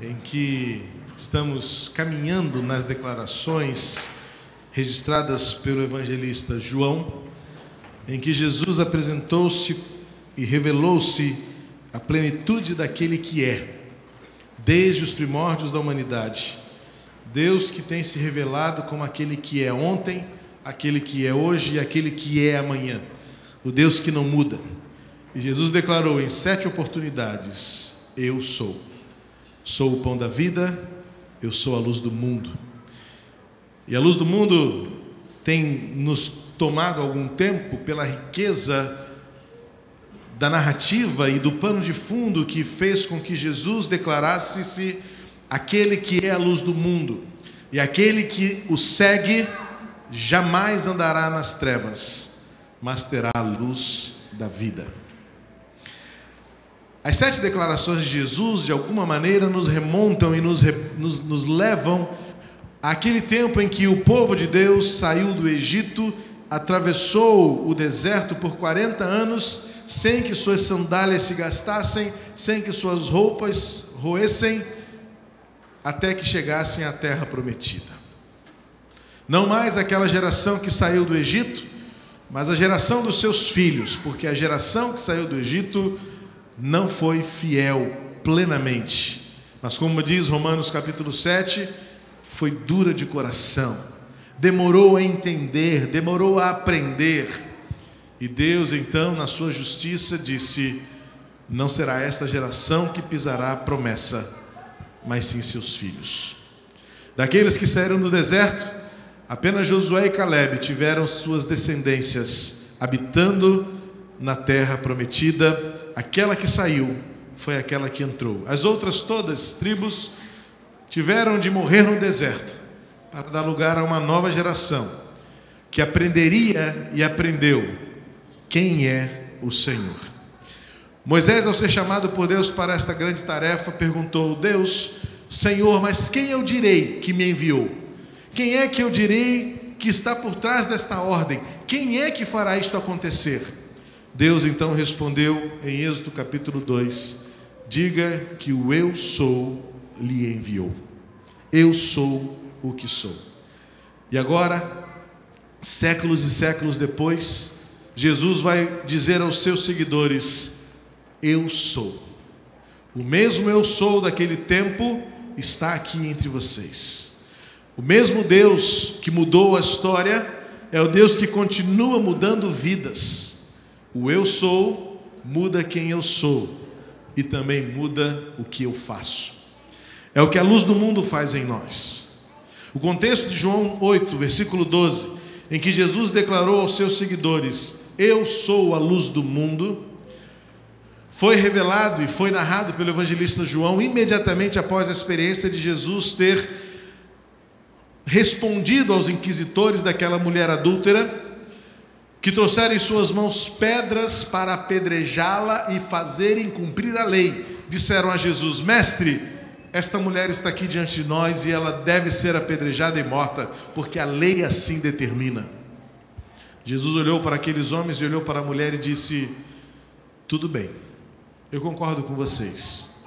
em que estamos caminhando nas declarações registradas pelo evangelista João, em que Jesus apresentou-se e revelou-se a plenitude daquele que é, desde os primórdios da humanidade. Deus que tem se revelado como aquele que é ontem, aquele que é hoje e aquele que é amanhã. O Deus que não muda. E Jesus declarou em 7 oportunidades: eu sou. Sou o pão da vida, eu sou a luz do mundo. E a luz do mundo tem nos tomado algum tempo pela riqueza da narrativa e do pano de fundo que fez com que Jesus declarasse-se aquele que é a luz do mundo. E aquele que o segue jamais andará nas trevas, mas terá a luz da vida. As 7 declarações de Jesus, de alguma maneira, nos remontam e nos levam àquele tempo em que o povo de Deus saiu do Egito, atravessou o deserto por 40 anos, sem que suas sandálias se gastassem, sem que suas roupas roessem, até que chegassem à terra prometida. Não mais aquela geração que saiu do Egito, mas a geração dos seus filhos, porque a geração que saiu do Egito não foi fiel plenamente, mas como diz Romanos capítulo 7, foi dura de coração, demorou a entender, demorou a aprender, e Deus então na sua justiça disse: não será esta geração que pisará a promessa, mas sim seus filhos. Daqueles que saíram do deserto, apenas Josué e Calebe tiveram suas descendências habitando na terra prometida. Aquela que saiu foi aquela que entrou. As outras todas tribos tiveram de morrer no deserto para dar lugar a uma nova geração que aprenderia e aprendeu quem é o Senhor. Moisés, ao ser chamado por Deus para esta grande tarefa, perguntou: Deus, Senhor, mas quem eu direi que me enviou? Quem é que eu direi que está por trás desta ordem? Quem é que fará isto acontecer? Deus então respondeu em Êxodo capítulo 2: diga que o eu sou lhe enviou. Eu sou o que sou. E agora, séculos e séculos depois, Jesus vai dizer aos seus seguidores: eu sou. O mesmo eu sou daquele tempo está aqui entre vocês. O mesmo Deus que mudou a história é o Deus que continua mudando vidas. O eu sou muda quem eu sou e também muda o que eu faço. É o que a luz do mundo faz em nós. O contexto de João 8, versículo 12, em que Jesus declarou aos seus seguidores: eu sou a luz do mundo, foi revelado e foi narrado pelo evangelista João imediatamente após a experiência de Jesus ter respondido aos inquisitores daquela mulher adúltera, que trouxeram em suas mãos pedras para apedrejá-la e fazerem cumprir a lei. Disseram a Jesus: mestre, esta mulher está aqui diante de nós e ela deve ser apedrejada e morta, porque a lei assim determina. Jesus olhou para aqueles homens e olhou para a mulher e disse: tudo bem, eu concordo com vocês.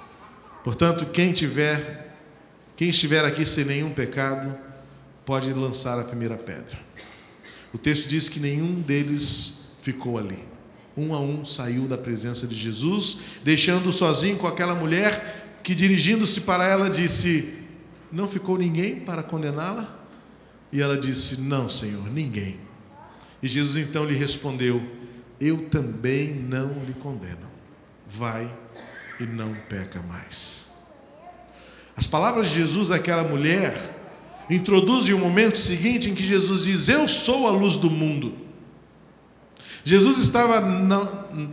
Portanto, quem estiver aqui sem nenhum pecado, pode lançar a primeira pedra. O texto diz que nenhum deles ficou ali. Um a um saiu da presença de Jesus, deixando-o sozinho com aquela mulher que, dirigindo-se para ela, disse: não ficou ninguém para condená-la? E ela disse: não, Senhor, ninguém. E Jesus então lhe respondeu: eu também não lhe condeno. Vai e não peca mais. As palavras de Jesus àquela mulher introduzem o momento seguinte em que Jesus diz: eu sou a luz do mundo. Jesus estava,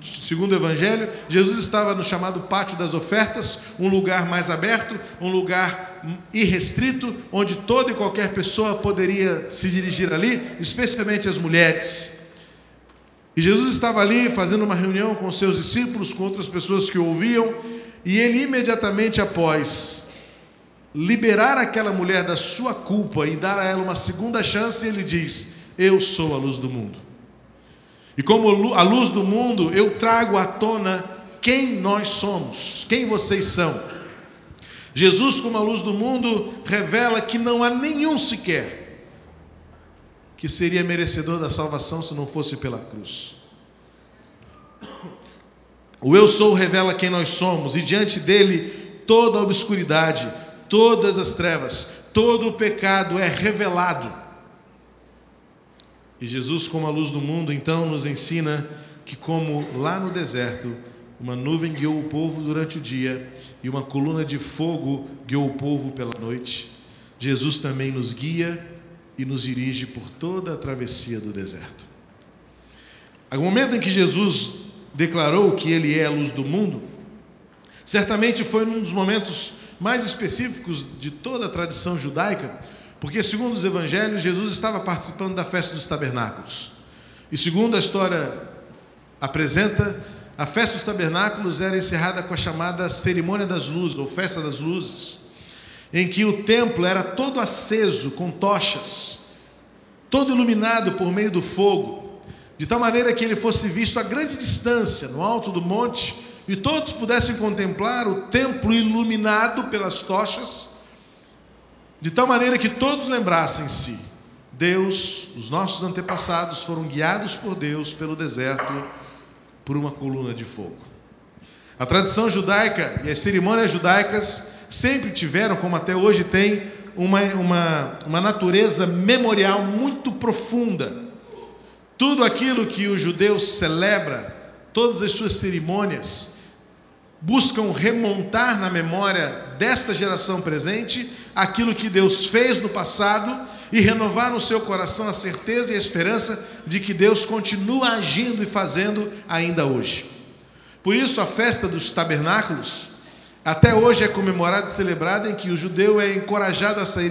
segundo o Evangelho, Jesus estava no chamado Pátio das Ofertas, um lugar mais aberto, um lugar irrestrito, onde toda e qualquer pessoa poderia se dirigir ali, especialmente as mulheres. E Jesus estava ali fazendo uma reunião com seus discípulos, com outras pessoas que o ouviam, e ele imediatamente após liberar aquela mulher da sua culpa e dar a ela uma segunda chance, ele diz: eu sou a luz do mundo. E como a luz do mundo, eu trago à tona quem nós somos, quem vocês são. Jesus, como a luz do mundo, revela que não há nenhum sequer que seria merecedor da salvação se não fosse pela cruz. O Eu Sou revela quem nós somos, e diante dele toda a obscuridade, todas as trevas, todo o pecado é revelado. E Jesus, como a luz do mundo, então nos ensina que, como lá no deserto, uma nuvem guiou o povo durante o dia e uma coluna de fogo guiou o povo pela noite, Jesus também nos guia e nos dirige por toda a travessia do deserto. No momento em que Jesus declarou que ele é a luz do mundo, certamente foi um dos momentos mais específicos de toda a tradição judaica, porque, segundo os evangelhos, Jesus estava participando da festa dos tabernáculos. E segundo a história apresenta, a festa dos tabernáculos era encerrada com a chamada cerimônia das luzes, ou festa das luzes, em que o templo era todo aceso com tochas, todo iluminado por meio do fogo, de tal maneira que ele fosse visto a grande distância, no alto do monte, e todos pudessem contemplar o templo iluminado pelas tochas, de tal maneira que todos lembrassem-se: Deus, os nossos antepassados foram guiados por Deus pelo deserto por uma coluna de fogo. A tradição judaica e as cerimônias judaicas sempre tiveram, como até hoje tem, uma natureza memorial muito profunda. Tudo aquilo que o judeu celebra, todas as suas cerimônias, buscam remontar na memória desta geração presente aquilo que Deus fez no passado e renovar no seu coração a certeza e a esperança de que Deus continua agindo e fazendo ainda hoje. Por isso, a festa dos tabernáculos até hoje é comemorada e celebrada, em que o judeu é encorajado a sair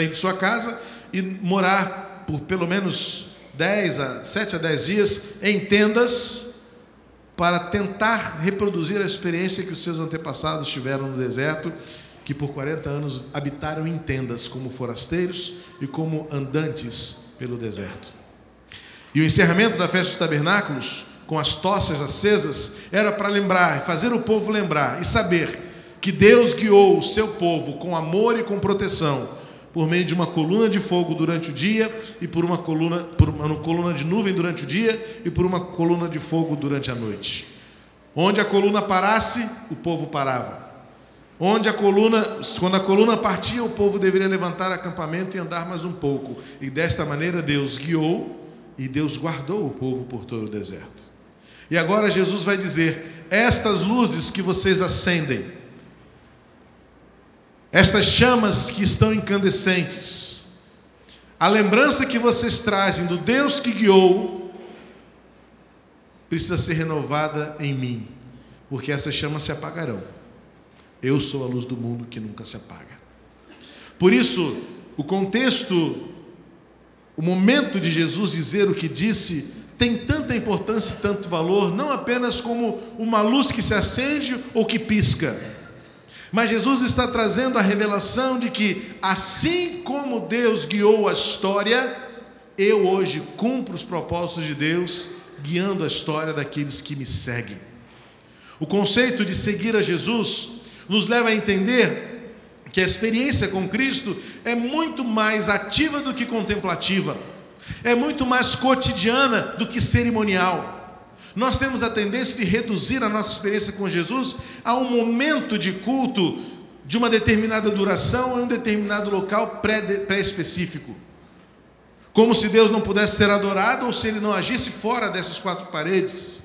de sua casa e morar por pelo menos 7 a 10 dias em tendas, para tentar reproduzir a experiência que os seus antepassados tiveram no deserto, que por 40 anos habitaram em tendas como forasteiros e como andantes pelo deserto. E o encerramento da festa dos tabernáculos, com as tochas acesas, era para lembrar, fazer o povo lembrar e saber que Deus guiou o seu povo com amor e com proteção, por meio de uma coluna de fogo durante o dia, e por uma coluna de nuvem durante o dia, e por uma coluna de fogo durante a noite. Onde a coluna parasse, o povo parava. Quando a coluna partia, o povo deveria levantar acampamento e andar mais um pouco. E desta maneira Deus guiou e Deus guardou o povo por todo o deserto. E agora Jesus vai dizer: estas luzes que vocês acendem, estas chamas que estão incandescentes, a lembrança que vocês trazem do Deus que guiou, precisa ser renovada em mim, porque essas chamas se apagarão. Eu sou a luz do mundo que nunca se apaga. Por isso, o contexto, o momento de Jesus dizer o que disse, tem tanta importância e tanto valor, não apenas como uma luz que se acende ou que pisca, mas Jesus está trazendo a revelação de que, assim como Deus guiou a história, eu hoje cumpro os propósitos de Deus, guiando a história daqueles que me seguem. O conceito de seguir a Jesus nos leva a entender que a experiência com Cristo é muito mais ativa do que contemplativa, é muito mais cotidiana do que cerimonial. Nós temos a tendência de reduzir a nossa experiência com Jesus a um momento de culto de uma determinada duração em um determinado local pré-específico. Como se Deus não pudesse ser adorado ou se Ele não agisse fora dessas quatro paredes.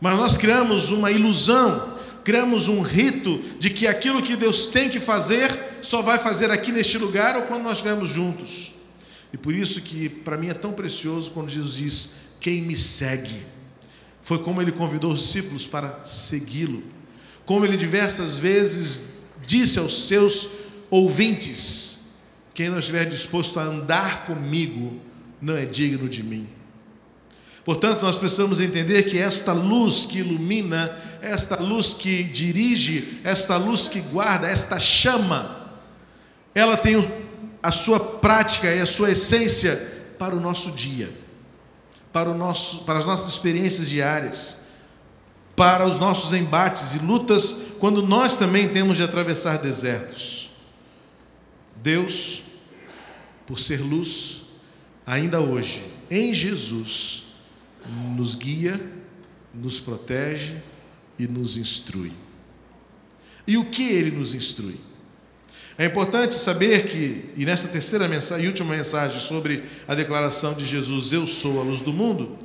Mas nós criamos uma ilusão, criamos um rito de que aquilo que Deus tem que fazer, só vai fazer aqui neste lugar ou quando nós estivermos juntos. E por isso que para mim é tão precioso quando Jesus diz: quem me segue. Foi como Ele convidou os discípulos para segui-lo. Como Ele diversas vezes disse aos seus ouvintes: quem não estiver disposto a andar comigo, não é digno de mim. Portanto, nós precisamos entender que esta luz que ilumina, esta luz que dirige, esta luz que guarda, esta chama, ela tem a sua prática e a sua essência para o nosso dia, para as nossas experiências diárias, para os nossos embates e lutas quando nós também temos de atravessar desertos. Deus, por ser luz, ainda hoje, em Jesus, nos guia, nos protege e nos instrui. E o que Ele nos instrui? É importante saber que, e nesta terceira mensagem e última mensagem sobre a declaração de Jesus, eu sou a luz do mundo,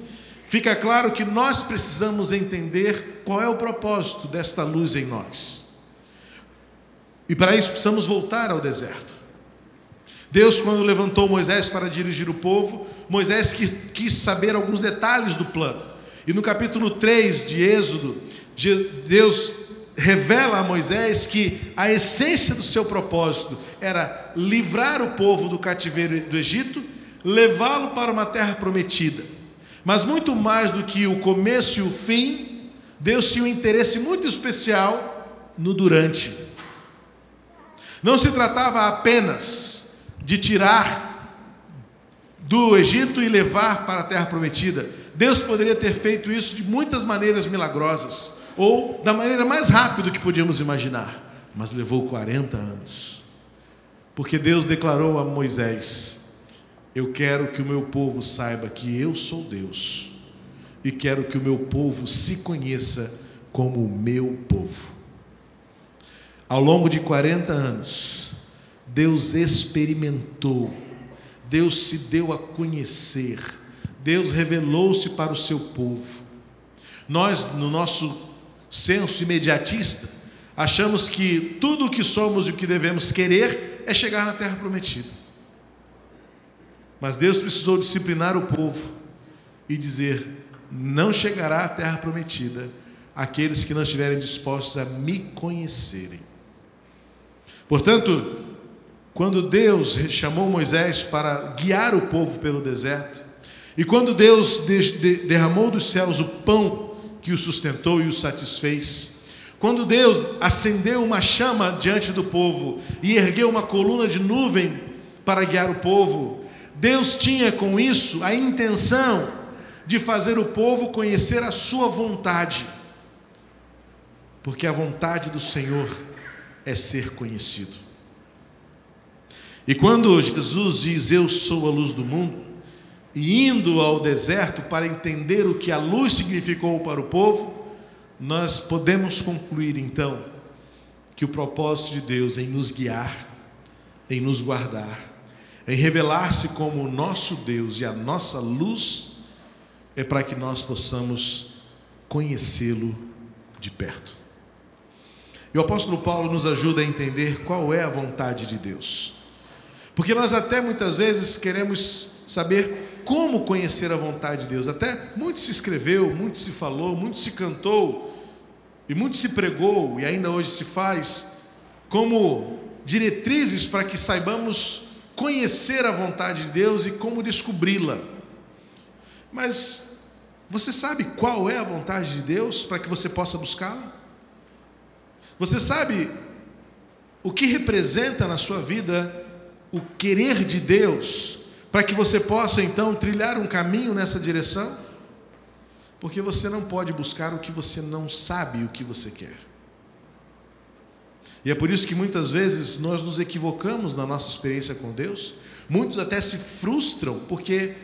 fica claro que nós precisamos entender qual é o propósito desta luz em nós. E para isso precisamos voltar ao deserto. Deus, quando levantou Moisés para dirigir o povo, Moisés quis saber alguns detalhes do plano. E no capítulo 3 de Êxodo, Deus revela a Moisés que a essência do seu propósito era livrar o povo do cativeiro do Egito, levá-lo para uma terra prometida. Mas muito mais do que o começo e o fim, Deus tinha um interesse muito especial no durante. Não se tratava apenas de tirar do Egito e levar para a terra prometida. Deus poderia ter feito isso de muitas maneiras milagrosas, ou da maneira mais rápida que podíamos imaginar, mas levou 40 anos, porque Deus declarou a Moisés: eu quero que o meu povo saiba que eu sou Deus, e quero que o meu povo se conheça como o meu povo. Ao longo de 40 anos, Deus experimentou, Deus se deu a conhecer, Deus revelou-se para o seu povo. Nós, no nosso senso imediatista, achamos que tudo o que somos e o que devemos querer é chegar na terra prometida. Mas Deus precisou disciplinar o povo e dizer: não chegará à terra prometida aqueles que não estiverem dispostos a me conhecerem. Portanto, quando Deus chamou Moisés para guiar o povo pelo deserto, e quando Deus derramou dos céus o pão que o sustentou e o satisfez, quando Deus acendeu uma chama diante do povo e ergueu uma coluna de nuvem para guiar o povo, Deus tinha com isso a intenção de fazer o povo conhecer a sua vontade, porque a vontade do Senhor é ser conhecido. E quando Jesus diz: eu sou a luz do mundo, e indo ao deserto para entender o que a luz significou para o povo, nós podemos concluir então que o propósito de Deus em nos guiar, em nos guardar, em revelar-se como o nosso Deus e a nossa luz, é para que nós possamos conhecê-lo de perto. E o apóstolo Paulo nos ajuda a entender qual é a vontade de Deus, porque nós até muitas vezes queremos saber como conhecer a vontade de Deus. Até muito se escreveu, muito se falou, muito se cantou e muito se pregou, e ainda hoje se faz, como diretrizes para que saibamos conhecer a vontade de Deus e como descobri-la. Mas você sabe qual é a vontade de Deus para que você possa buscá-la? Você sabe o que representa na sua vida o querer de Deus, para que você possa então trilhar um caminho nessa direção? Porque você não pode buscar o que você não sabe o que você quer. E é por isso que muitas vezes nós nos equivocamos na nossa experiência com Deus. Muitos até se frustram porque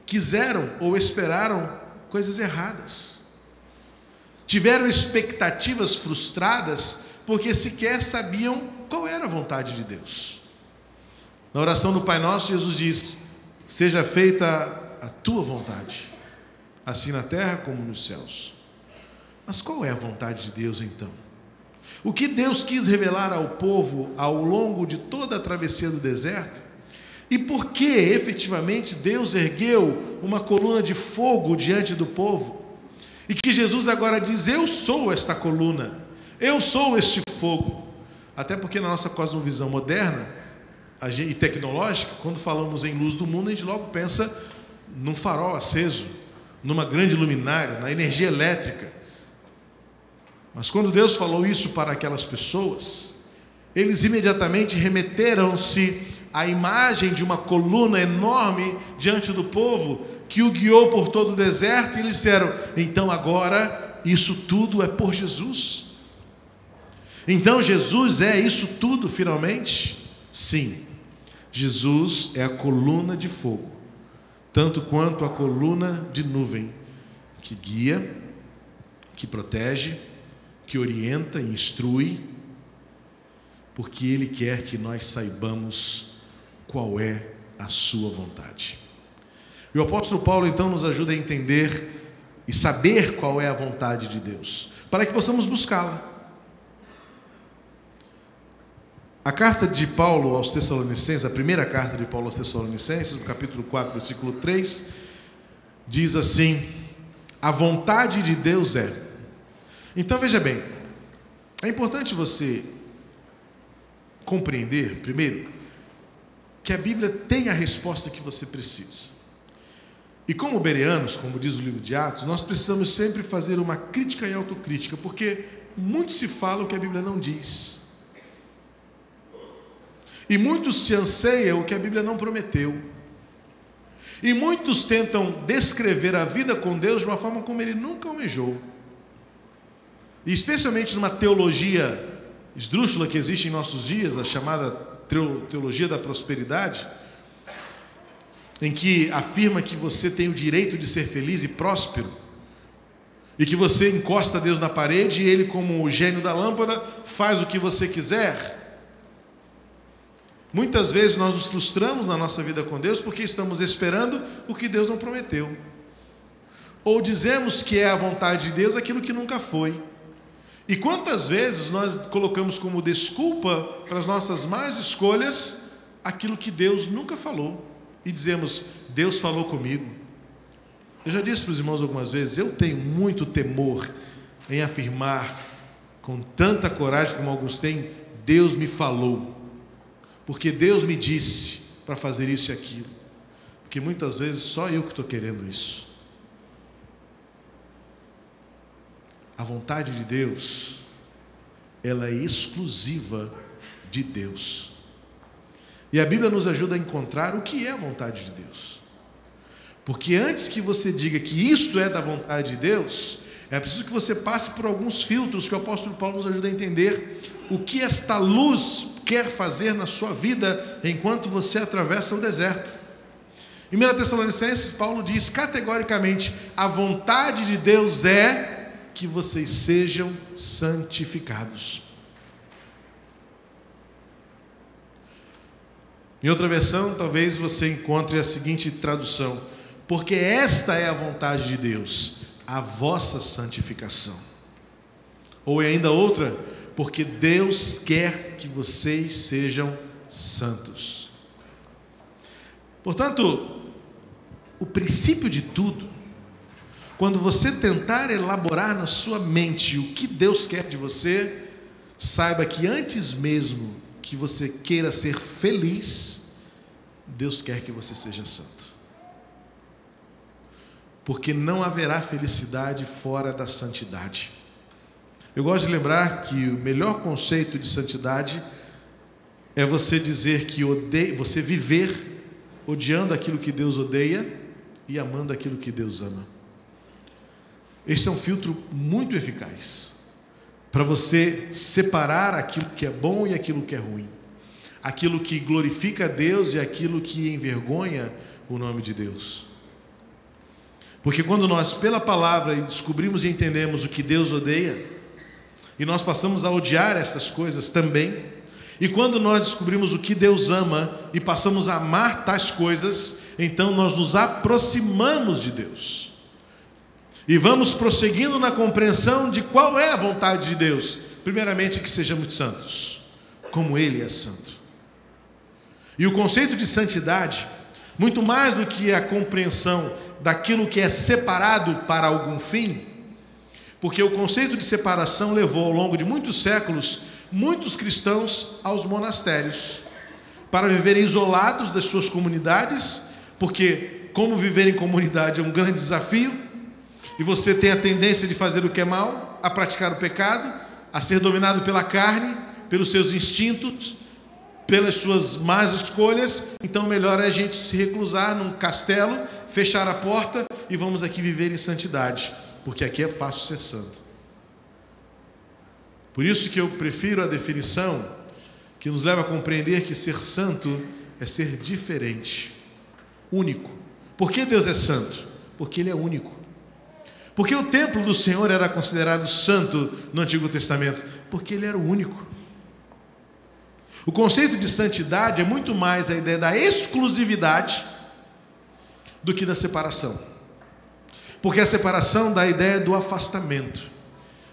quiseram ou esperaram coisas erradas. Tiveram expectativas frustradas porque sequer sabiam qual era a vontade de Deus. Na oração do Pai Nosso, Jesus diz: seja feita a tua vontade, assim na terra como nos céus. Mas qual é a vontade de Deus então? O que Deus quis revelar ao povo ao longo de toda a travessia do deserto? E por que efetivamente Deus ergueu uma coluna de fogo diante do povo? E que Jesus agora diz: eu sou esta coluna, eu sou este fogo. Até porque na nossa cosmovisão moderna e tecnológica, quando falamos em luz do mundo, a gente logo pensa num farol aceso, numa grande luminária, na energia elétrica. Mas quando Deus falou isso para aquelas pessoas, eles imediatamente remeteram-se à imagem de uma coluna enorme diante do povo, que o guiou por todo o deserto, e eles disseram: então agora isso tudo é por Jesus. Então Jesus é isso tudo finalmente? Sim, Jesus é a coluna de fogo, tanto quanto a coluna de nuvem, que guia, que protege, que orienta e instrui, porque Ele quer que nós saibamos qual é a sua vontade. E o apóstolo Paulo então nos ajuda a entender e saber qual é a vontade de Deus, para que possamos buscá-la. A carta de Paulo aos Tessalonicenses, a primeira carta de Paulo aos Tessalonicenses, no capítulo 4, versículo 3, diz assim: a vontade de Deus é. Então veja bem, é importante você compreender, primeiro, que a Bíblia tem a resposta que você precisa. E como bereanos, como diz o livro de Atos, nós precisamos sempre fazer uma crítica e autocrítica, porque muito se fala o que a Bíblia não diz. E muitos se anseiam o que a Bíblia não prometeu. E muitos tentam descrever a vida com Deus de uma forma como Ele nunca almejou. E especialmente numa teologia esdrúxula que existe em nossos dias, a chamada teologia da prosperidade, em que afirma que você tem o direito de ser feliz e próspero, e que você encosta Deus na parede e Ele, como o gênio da lâmpada, faz o que você quiser. Muitas vezes nós nos frustramos na nossa vida com Deus porque estamos esperando o que Deus não prometeu. Ou dizemos que é a vontade de Deus aquilo que nunca foi. E quantas vezes nós colocamos como desculpa para as nossas más escolhas aquilo que Deus nunca falou. E dizemos, Deus falou comigo. Eu já disse para os irmãos algumas vezes, eu tenho muito temor em afirmar com tanta coragem como alguns têm, Deus me falou. Porque Deus me disse para fazer isso e aquilo. Porque muitas vezes só eu que estou querendo isso. A vontade de Deus, ela é exclusiva de Deus. E a Bíblia nos ajuda a encontrar o que é a vontade de Deus. Porque antes que você diga que isto é da vontade de Deus, é preciso que você passe por alguns filtros que o apóstolo Paulo nos ajuda a entender o que esta luz quer fazer na sua vida enquanto você atravessa o deserto. Em 1 Tessalonicenses, Paulo diz categoricamente: a vontade de Deus é que vocês sejam santificados. Em outra versão, talvez você encontre a seguinte tradução: porque esta é a vontade de Deus, a vossa santificação. Ou ainda outra: porque Deus quer que vocês sejam santos. Portanto, o princípio de tudo, quando você tentar elaborar na sua mente o que Deus quer de você, saiba que antes mesmo que você queira ser feliz, Deus quer que você seja santo. Porque não haverá felicidade fora da santidade. Eu gosto de lembrar que o melhor conceito de santidade é você dizer que você viver odiando aquilo que Deus odeia e amando aquilo que Deus ama. Este é um filtro muito eficaz para você separar aquilo que é bom e aquilo que é ruim, aquilo que glorifica a Deus e aquilo que envergonha o nome de Deus. Porque quando nós, pela palavra, descobrimos e entendemos o que Deus odeia, e nós passamos a odiar essas coisas também, e quando nós descobrimos o que Deus ama e passamos a amar tais coisas, então nós nos aproximamos de Deus. E vamos prosseguindo na compreensão de qual é a vontade de Deus. Primeiramente, que sejamos santos, como Ele é santo. E o conceito de santidade, muito mais do que a compreensão daquilo que é separado para algum fim, porque o conceito de separação levou ao longo de muitos séculos muitos cristãos aos monastérios para viverem isolados das suas comunidades, porque como viver em comunidade é um grande desafio, e você tem a tendência de fazer o que é mal, a praticar o pecado, a ser dominado pela carne, pelos seus instintos, pelas suas más escolhas. Então melhor é a gente se reclusar num castelo, fechar a porta e vamos aqui viver em santidade. porque aqui é fácil ser santo. Por isso que eu prefiro a definição que nos leva a compreender que ser santo é ser diferente, único. Por que Deus é santo? Porque Ele é único. Porque o templo do Senhor era considerado santo no Antigo Testamento? Porque Ele era o único. O conceito de santidade é muito mais a ideia da exclusividade do que da separação. Porque a separação dá a ideia do afastamento,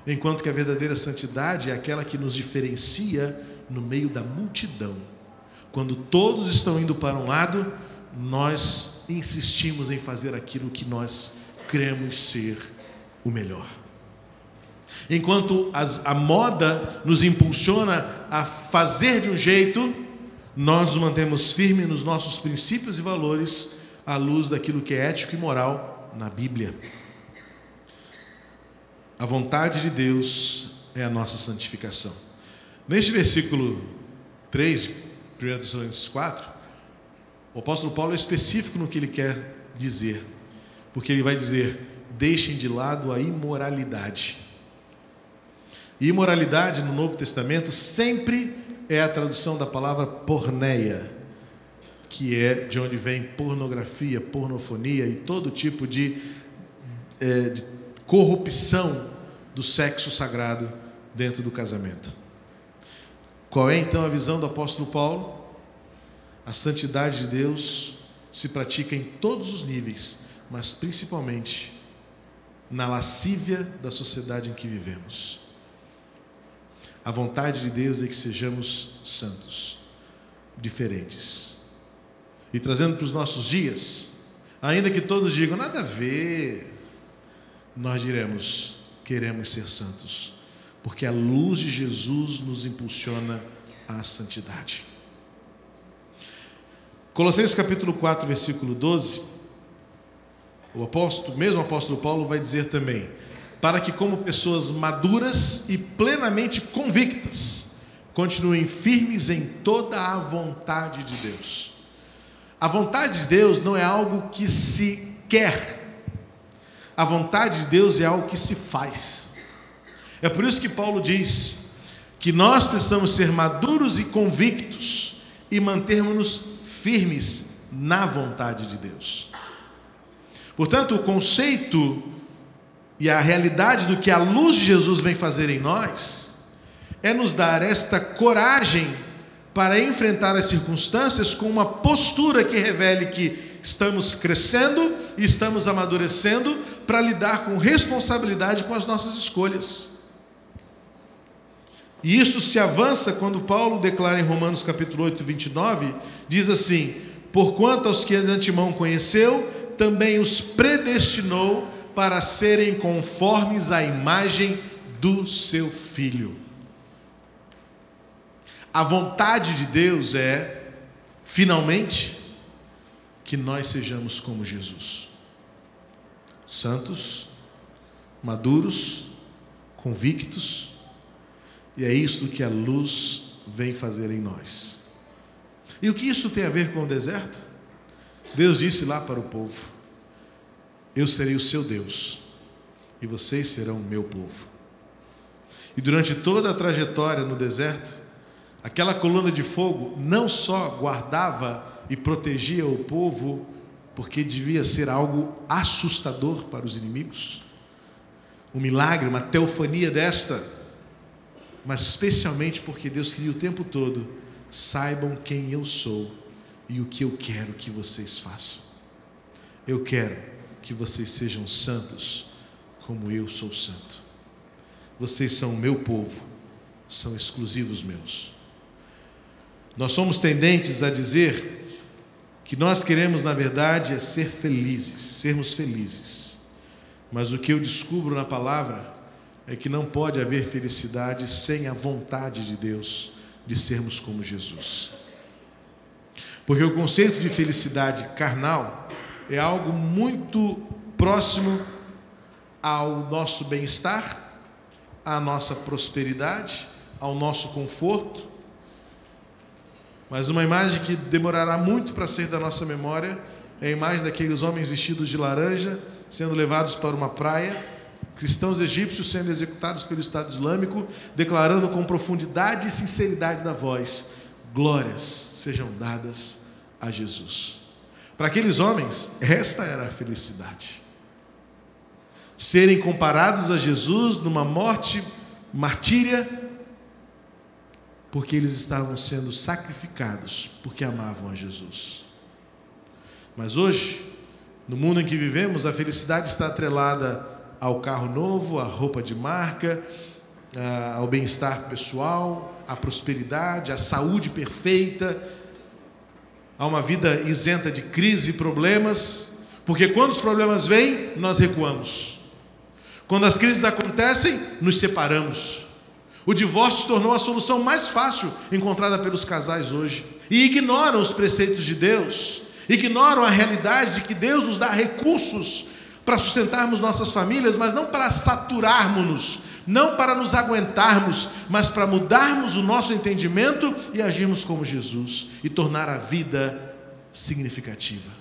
enquanto que a verdadeira santidade é aquela que nos diferencia no meio da multidão. Quando todos estão indo para um lado, nós insistimos em fazer aquilo que nós cremos ser o melhor. Enquanto a moda nos impulsiona a fazer de um jeito, nós nos mantemos firmes nos nossos princípios e valores à luz daquilo que é ético e moral na Bíblia. A vontade de Deus é a nossa santificação. Neste versículo 3, 1 Tessalonicenses 4, o apóstolo Paulo é específico no que ele quer dizer, porque ele vai dizer: deixem de lado a imoralidade. E imoralidade no Novo Testamento sempre é a tradução da palavra porneia, que é de onde vem pornografia, pornofonia e todo tipo de corrupção do sexo sagrado dentro do casamento. Qual é então a visão do apóstolo Paulo? A santidade de Deus se pratica em todos os níveis, mas principalmente na lascívia da sociedade em que vivemos. A vontade de Deus é que sejamos santos, diferentes. E trazendo para os nossos dias, ainda que todos digam nada a ver, nós diremos: queremos ser santos, porque a luz de Jesus nos impulsiona à santidade. Colossenses capítulo 4, versículo 12, mesmo apóstolo Paulo vai dizer também: para que como pessoas maduras e plenamente convictas, continuem firmes em toda a vontade de Deus. A vontade de Deus não é algo que se quer, a vontade de Deus é algo que se faz. É por isso que Paulo diz que nós precisamos ser maduros e convictos e mantermos-nos firmes na vontade de Deus. Portanto, o conceito e a realidade do que a luz de Jesus vem fazer em nós é nos dar esta coragem para enfrentar as circunstâncias com uma postura que revele que estamos crescendo e estamos amadurecendo para lidar com responsabilidade com as nossas escolhas. E isso se avança quando Paulo declara em Romanos capítulo 8, 29, diz assim: porquanto aos que de antemão conheceu, também os predestinou para serem conformes à imagem do seu Filho. A vontade de Deus é, finalmente, que nós sejamos como Jesus. Santos, maduros, convictos, e é isso que a luz vem fazer em nós. E o que isso tem a ver com o deserto? Deus disse lá para o povo: eu serei o seu Deus, e vocês serão o meu povo. E durante toda a trajetória no deserto, aquela coluna de fogo não só guardava e protegia o povo, porque devia ser algo assustador para os inimigos, um milagre, uma teofania desta, mas especialmente porque Deus queria o tempo todo: saibam quem eu sou e o que eu quero que vocês façam. Eu quero que vocês sejam santos como eu sou santo. Vocês são o meu povo, são exclusivos meus. Nós somos tendentes a dizer que nós queremos, na verdade, é ser felizes, sermos felizes. Mas o que eu descubro na palavra é que não pode haver felicidade sem a vontade de Deus de sermos como Jesus. Porque o conceito de felicidade carnal é algo muito próximo ao nosso bem-estar, à nossa prosperidade, ao nosso conforto. Mas uma imagem que demorará muito para sair da nossa memória é a imagem daqueles homens vestidos de laranja, sendo levados para uma praia, cristãos egípcios sendo executados pelo Estado Islâmico, declarando com profundidade e sinceridade da voz: glórias sejam dadas a Jesus. Para aqueles homens, esta era a felicidade. Serem comparados a Jesus numa morte martíria, porque eles estavam sendo sacrificados, porque amavam a Jesus. Mas hoje, no mundo em que vivemos, a felicidade está atrelada ao carro novo, à roupa de marca, ao bem-estar pessoal, à prosperidade, à saúde perfeita, a uma vida isenta de crise e problemas, porque quando os problemas vêm, nós recuamos. Quando as crises acontecem, nos separamos. O divórcio se tornou a solução mais fácil encontrada pelos casais hoje, e ignoram os preceitos de Deus, ignoram a realidade de que Deus nos dá recursos para sustentarmos nossas famílias, mas não para saturarmos-nos, não para nos aguentarmos, mas para mudarmos o nosso entendimento e agirmos como Jesus e tornar a vida significativa.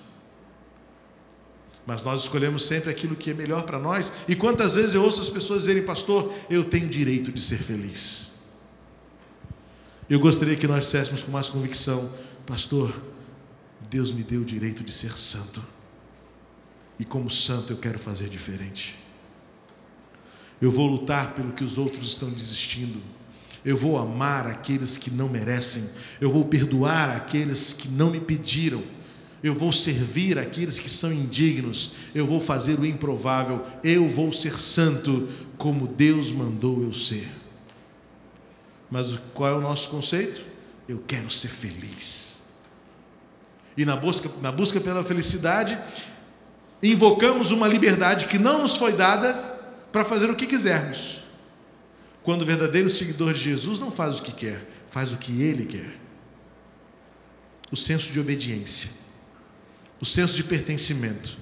Mas nós escolhemos sempre aquilo que é melhor para nós. E quantas vezes eu ouço as pessoas dizerem: pastor, eu tenho direito de ser feliz. Eu gostaria que nós disséssemos com mais convicção: pastor, Deus me deu o direito de ser santo, e como santo eu quero fazer diferente. Eu vou lutar pelo que os outros estão desistindo. Eu vou amar aqueles que não merecem. Eu vou perdoar aqueles que não me pediram. Eu vou servir aqueles que são indignos. Eu vou fazer o improvável. Eu vou ser santo como Deus mandou eu ser. Mas qual é o nosso conceito? Eu quero ser feliz. E na busca pela felicidade, invocamos uma liberdade que não nos foi dada para fazer o que quisermos. Quando o verdadeiro seguidor de Jesus não faz o que quer, faz o que Ele quer. O senso de obediência, o senso de pertencimento.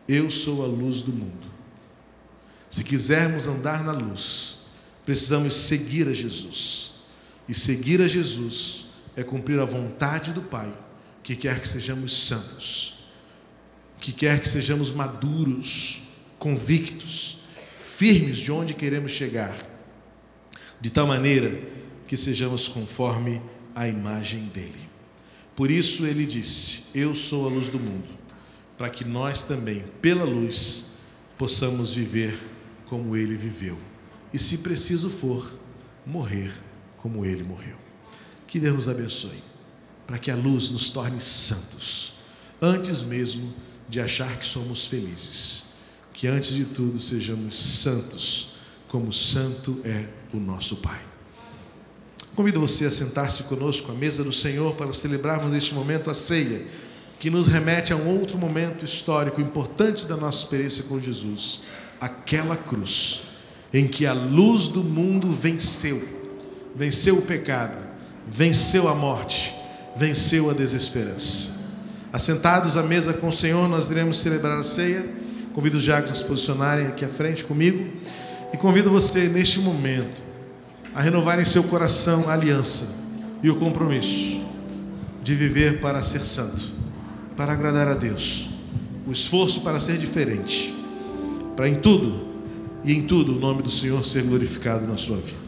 Eu sou a luz do mundo. Se quisermos andar na luz, precisamos seguir a Jesus. E seguir a Jesus é cumprir a vontade do Pai, que quer que sejamos santos, que quer que sejamos maduros, convictos, firmes de onde queremos chegar, de tal maneira que sejamos conforme a imagem dele. Por isso ele disse: eu sou a luz do mundo, para que nós também, pela luz, possamos viver como ele viveu, e se preciso for, morrer como ele morreu. Que Deus nos abençoe, para que a luz nos torne santos, antes mesmo de achar que somos felizes, que antes de tudo sejamos santos, como santo é o nosso Pai. Convido você a sentar-se conosco à mesa do Senhor para celebrarmos neste momento a ceia, que nos remete a um outro momento histórico importante da nossa experiência com Jesus, aquela cruz em que a luz do mundo venceu o pecado, venceu a morte, venceu a desesperança. Assentados à mesa com o Senhor, nós iremos celebrar a ceia. Convido os diáconos a se posicionarem aqui à frente comigo, e convido você neste momento a renovar em seu coração a aliança e o compromisso de viver para ser santo, para agradar a Deus, o esforço para ser diferente, para em tudo o nome do Senhor ser glorificado na sua vida.